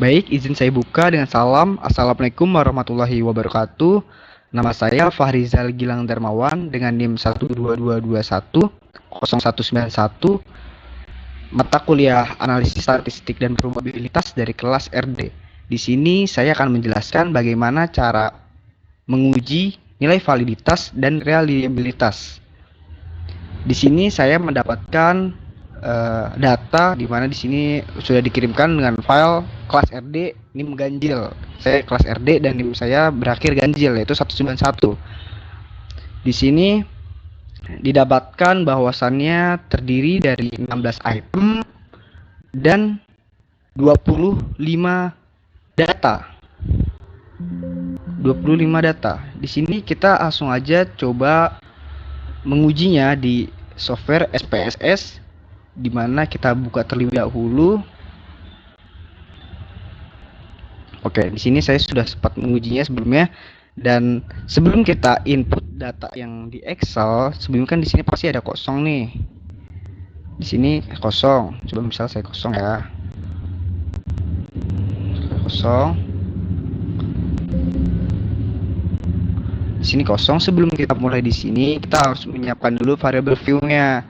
Baik, izin saya buka dengan salam. Assalamualaikum warahmatullahi wabarakatuh. Nama saya Fahrizal Gilang Darmawan dengan NIM 122210191, mata kuliah Analisis Statistik dan Probabilitas dari kelas RD. Di sini saya akan menjelaskan bagaimana cara menguji nilai validitas dan reliabilitas. Di sini saya mendapatkan data di mana di sini sudah dikirimkan dengan file kelas RD NIM ganjil. Saya kelas RD dan NIM saya berakhir ganjil yaitu 191. Di sini didapatkan bahwasannya terdiri dari 16 item dan 25 data. 25 data. Di sini kita langsung aja coba mengujinya di software SPSS, di mana kita buka terlebih dahulu. Oke, di sini saya sudah sempat mengujinya sebelumnya. Dan sebelum kita input data yang di Excel, sebelumnya kan di sini pasti ada kosong nih. Di sini kosong. Coba misal saya kosong ya. Kosong. Di sini kosong. Sebelum kita mulai di sini, kita harus menyiapkan dulu variable view-nya.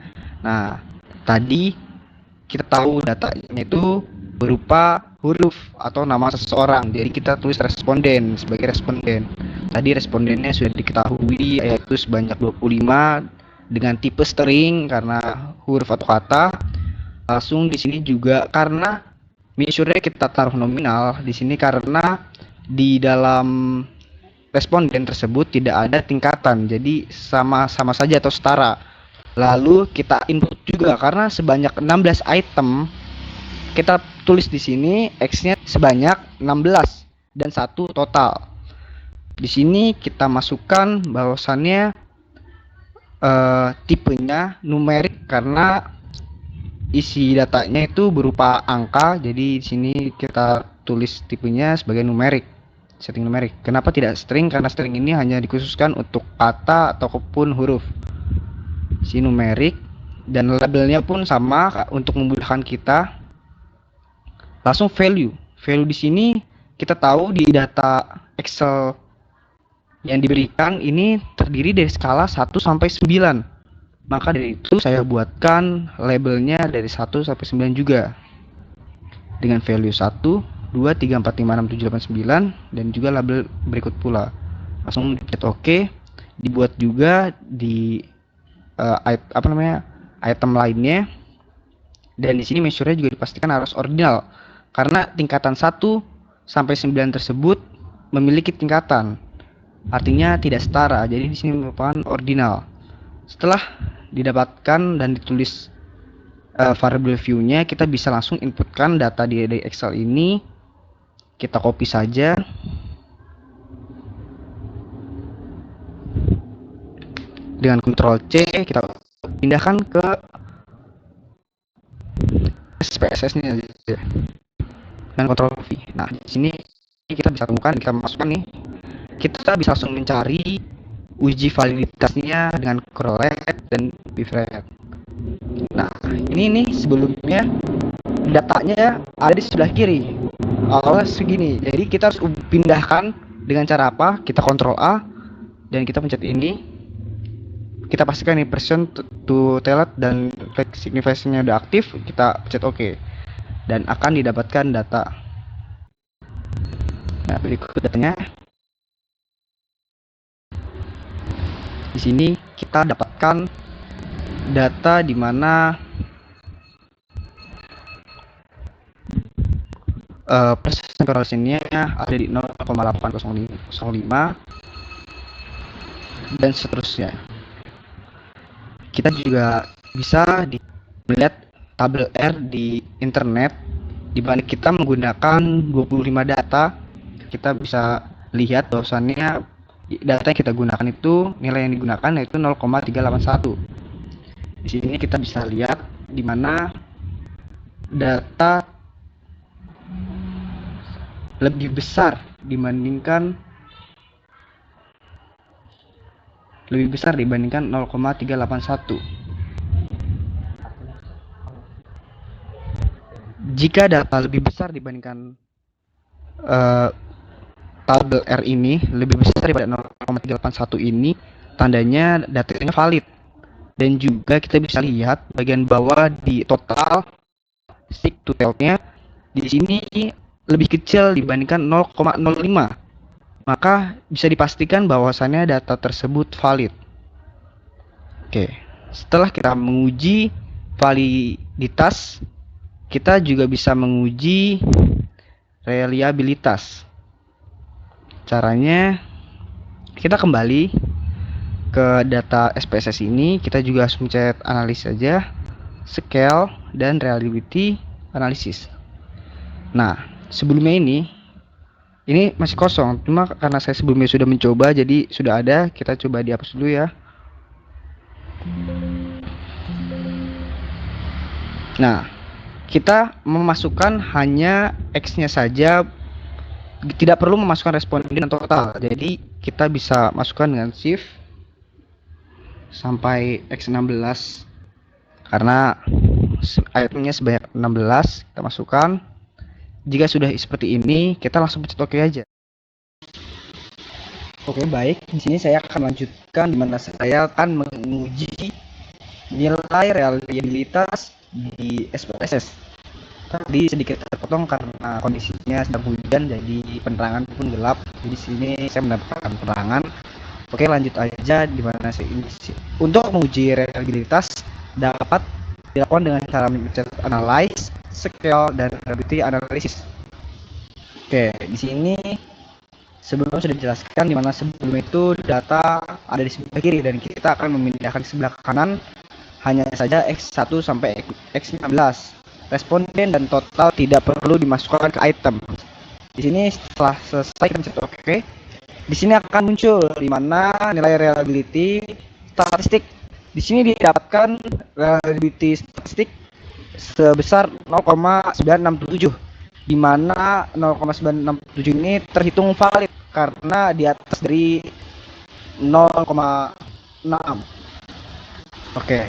Nah, tadi kita tahu datanya itu berupa huruf atau nama seseorang. Jadi kita tulis responden sebagai responden. Tadi respondennya sudah diketahui yaitu sebanyak 25 dengan tipe string karena huruf atau kata. Langsung di sini juga karena measure-nya kita taruh nominal di sini karena di dalam responden tersebut tidak ada tingkatan. Jadi sama-sama saja atau setara. Lalu kita input juga karena sebanyak 16 item, kita tulis di sini X-nya sebanyak 16 dan 1 total. Di sini kita masukkan bahwasannya tipenya numerik karena isi datanya itu berupa angka. Jadi di sini kita tulis tipenya sebagai numerik, setting numerik. Kenapa tidak string? Karena string ini hanya dikhususkan untuk kata ataupun huruf. Si numerik dan labelnya pun sama untuk memudahkan kita. Langsung value di sini kita tahu di data Excel yang diberikan ini terdiri dari skala 1 sampai 9. Maka dari itu saya buatkan labelnya dari 1 sampai 9 juga dengan value 1 2 3 4 5 6 7 8 9 dan juga label berikut pula. Langsung pencet OK. Dibuat juga di item lainnya, dan di sini measure-nya juga dipastikan harus ordinal karena tingkatan 1 sampai 9 tersebut memiliki tingkatan, artinya tidak setara. Jadi di sini merupakan ordinal. Setelah didapatkan dan ditulis variable view-nya, kita bisa langsung inputkan data di Excel ini. Kita copy saja. Dengan Ctrl C kita pindahkan ke SPSS-nya aja. Dan Ctrl V. Nah, di sini kita bisa temukan, kita masukkan nih. Kita bisa langsung mencari uji validitasnya dengan correlate dan pivot. Nah, ini nih sebelumnya datanya ada di sebelah kiri. Awalnya segini. Jadi kita harus pindahkan dengan cara apa? Kita Ctrl A dan kita pencet ini. Kita pastikan nih person to telnet dan flag signification-nya udah aktif, kita pencet OK dan akan didapatkan data. Nah, berikut datanya. Di sini kita dapatkan data di mana persen correlation-nya ada di 0,805 dan seterusnya. Kita juga bisa melihat tabel R di internet di mana kita menggunakan 25 data. Kita bisa lihat bahwasannya data yang kita gunakan itu, nilai yang digunakan yaitu 0,381. Di sini kita bisa lihat di mana data lebih besar dibandingkan 0,381. Jika data lebih besar dibandingkan eh, tabel R ini lebih besar daripada 0,381 ini, tandanya datanya valid. Dan juga kita bisa lihat bagian bawah di total stick to tail-nya di sini lebih kecil dibandingkan 0,05. Maka bisa dipastikan bahwasannya data tersebut valid. Oke, setelah kita menguji validitas, kita juga bisa menguji reliabilitas. Caranya, kita kembali ke data SPSS ini, kita juga harus mencet analis saja, scale, dan reliability analysis. Nah, sebelumnya ini masih kosong, cuma karena saya sebelumnya sudah mencoba, jadi sudah ada. Kita coba dihapus dulu ya. Nah, kita memasukkan hanya X-nya saja, tidak perlu memasukkan responden total. Jadi kita bisa masukkan dengan shift sampai X16 karena itemnya sebanyak 16. Kita masukkan. Jika sudah seperti ini, kita langsung pencet OK aja. Oke, baik. Di sini saya akan lanjutkan di mana saya akan menguji nilai reliabilitas di SPSS. Tadi sedikit terpotong karena kondisinya sedang hujan, jadi penerangan pun gelap. Jadi sini saya mendapatkan penerangan. Oke, lanjut aja di mana saya ini. Untuk menguji reliabilitas dapat dilakukan dengan cara mencet analyze, scale, dan reliability analysis. Oke, di sini sebelumnya sudah dijelaskan di mana sebelum itu data ada di sebelah kiri dan kita akan memindahkan ke sebelah kanan hanya saja X1 sampai X16. Responden dan total tidak perlu dimasukkan ke item. Di sini setelah selesai kita mencet OK. Di sini akan muncul di mana nilai reliability statistik. Di sini didapatkan reliability statistik sebesar 0,967, di mana 0,967 ini terhitung valid karena di atas dari 0,6. Oke.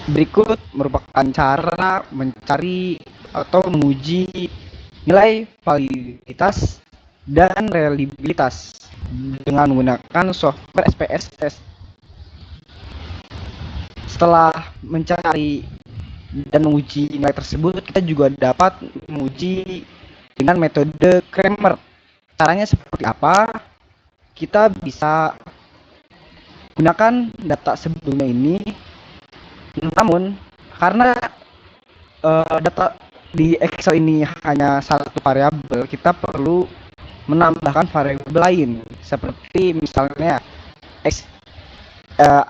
Berikut merupakan cara mencari atau menguji nilai validitas dan reliabilitas dengan menggunakan software SPSS. Setelah mencari dan menguji nilai tersebut, kita juga dapat menguji dengan metode Kramer. Caranya seperti apa? Kita bisa gunakan data sebelumnya ini, namun karena data di Excel ini hanya satu variabel, kita perlu menambahkan variabel lain seperti misalnya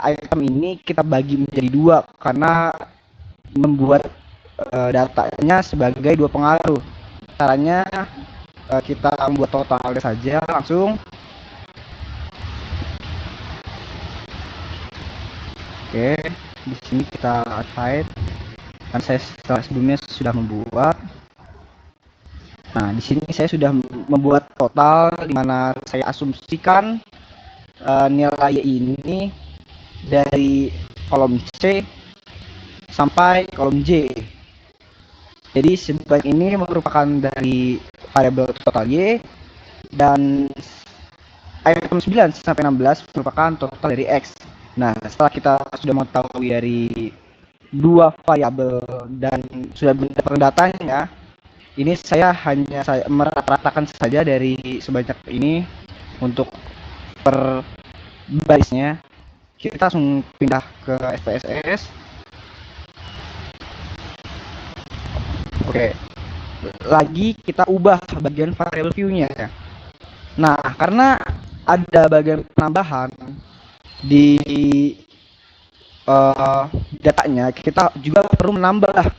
item ini kita bagi menjadi dua karena membuat datanya sebagai dua pengaruh. Caranya kita membuat totalnya saja langsung. Oke, di sini kita hide. Kan saya sebelumnya sudah membuat. Nah, di sini saya sudah membuat total di mana saya asumsikan nilai ini dari kolom C sampai kolom J. Jadi sebanyak ini merupakan dari variabel total Y dan item 9 sampai 16 merupakan total dari X. Nah, setelah kita sudah mengetahui dari dua variabel dan sudah mendapatkan datanya, ini saya hanya merata-ratakan saja dari sebanyak ini untuk per barisnya. Kita langsung pindah ke SPSS. Oke, lagi kita ubah bagian variable view-nya. Nah, karena ada bagian penambahan di datanya, kita juga perlu menambah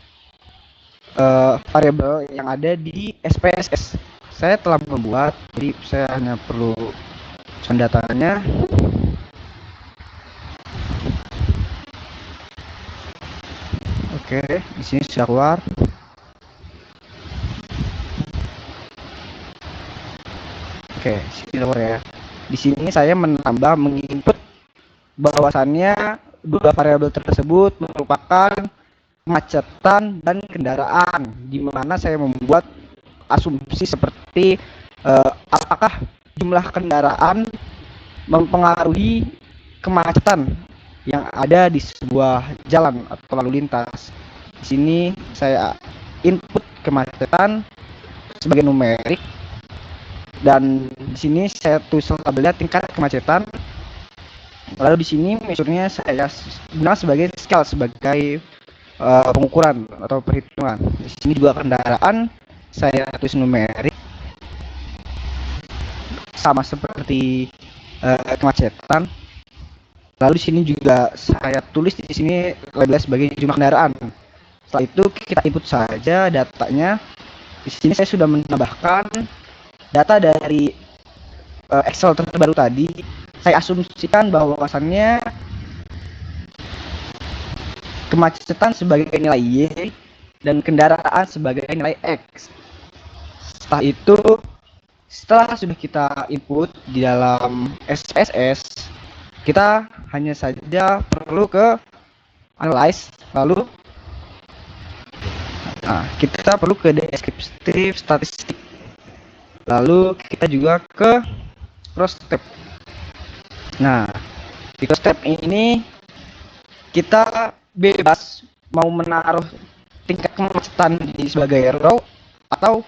variabel yang ada di SPSS. Saya telah membuat, jadi saya hanya perlu datanya. Oke, di sini sudah keluar. Oke, sini keluar ya. Di sini saya menambah menginput bahwasannya dua variabel tersebut merupakan kemacetan dan kendaraan, di mana saya membuat asumsi seperti apakah jumlah kendaraan mempengaruhi kemacetan yang ada di sebuah jalan atau lalu lintas. Di sini saya input kemacetan sebagai numerik, dan di sini saya tulis tabelnya tingkat kemacetan. Lalu di sini mesurnya saya gunakan sebagai skala, sebagai pengukuran atau perhitungan. Di sini juga kendaraan saya tulis numerik sama seperti kemacetan. Lalu di sini juga saya tulis di sini labelnya sebagai jumlah kendaraan. Setelah itu kita input saja datanya. Di sini saya sudah menambahkan data dari Excel terbaru tadi. Saya asumsikan bahwasannya kemacetan sebagai nilai Y dan kendaraan sebagai nilai X. Setelah itu, setelah sudah kita input di dalam SPSS, kita hanya saja perlu ke analyze, lalu kita perlu ke deskriptif statistik, lalu kita juga ke cross step. Nah, di cross step ini kita bebas mau menaruh tingkat kemacetan di sebagai row atau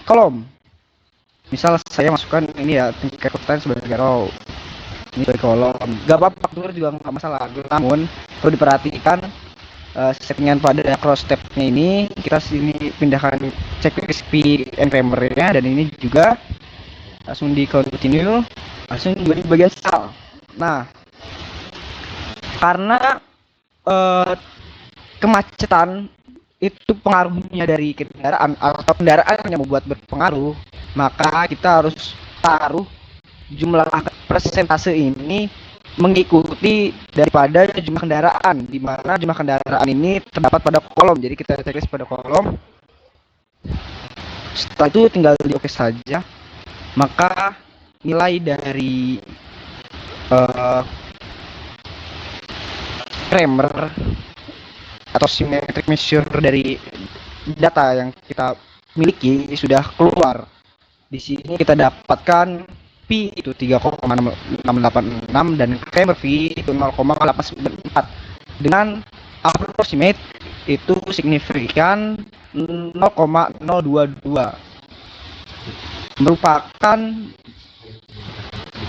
kolom. Misal saya masukkan ini ya, tingkat kemacetan sebagai row, ini sebagai kolom. Gak apa-apa, juga nggak masalah. Namun perlu diperhatikan settingan pada cross step-nya ini, kita sini pindahkan checklist P and Kramer-nya, dan ini juga langsung di continue, langsung juga di bagian sal. Nah, karena kemacetan itu pengaruhnya dari kendaraan atau kendaraan yang membuat berpengaruh, maka kita harus taruh jumlah persentase ini mengikuti daripada jumlah kendaraan, di mana jumlah kendaraan ini terdapat pada kolom. Jadi kita checklist pada kolom. Setelah itu tinggal di oke saja, maka nilai dari Kramer atau symmetric measure dari data yang kita miliki sudah keluar. Di sini kita dapatkan P itu 3,686 dan Kramer V itu 0,894 dengan approximate itu signifikan 0,022, merupakan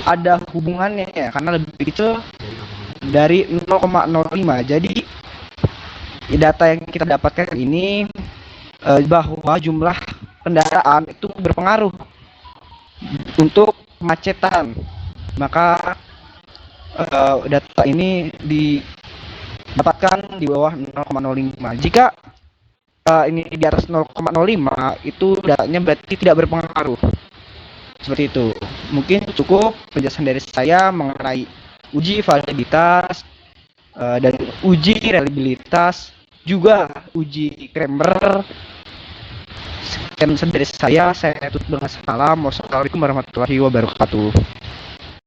ada hubungannya ya, karena lebih kecil dari 0,05. Jadi data yang kita dapatkan ini bahwa jumlah kendaraan itu berpengaruh untuk kemacetan. Maka data ini didapatkan di bawah 0,05. Jika ini di atas 0,05 itu datanya berarti tidak berpengaruh. Seperti itu. Mungkin cukup penjelasan dari saya mengenai uji validitas dan uji reliabilitas, juga uji Kramer. Sekian dari saya tutup dengan salam. Wassalamualaikum warahmatullahi wabarakatuh.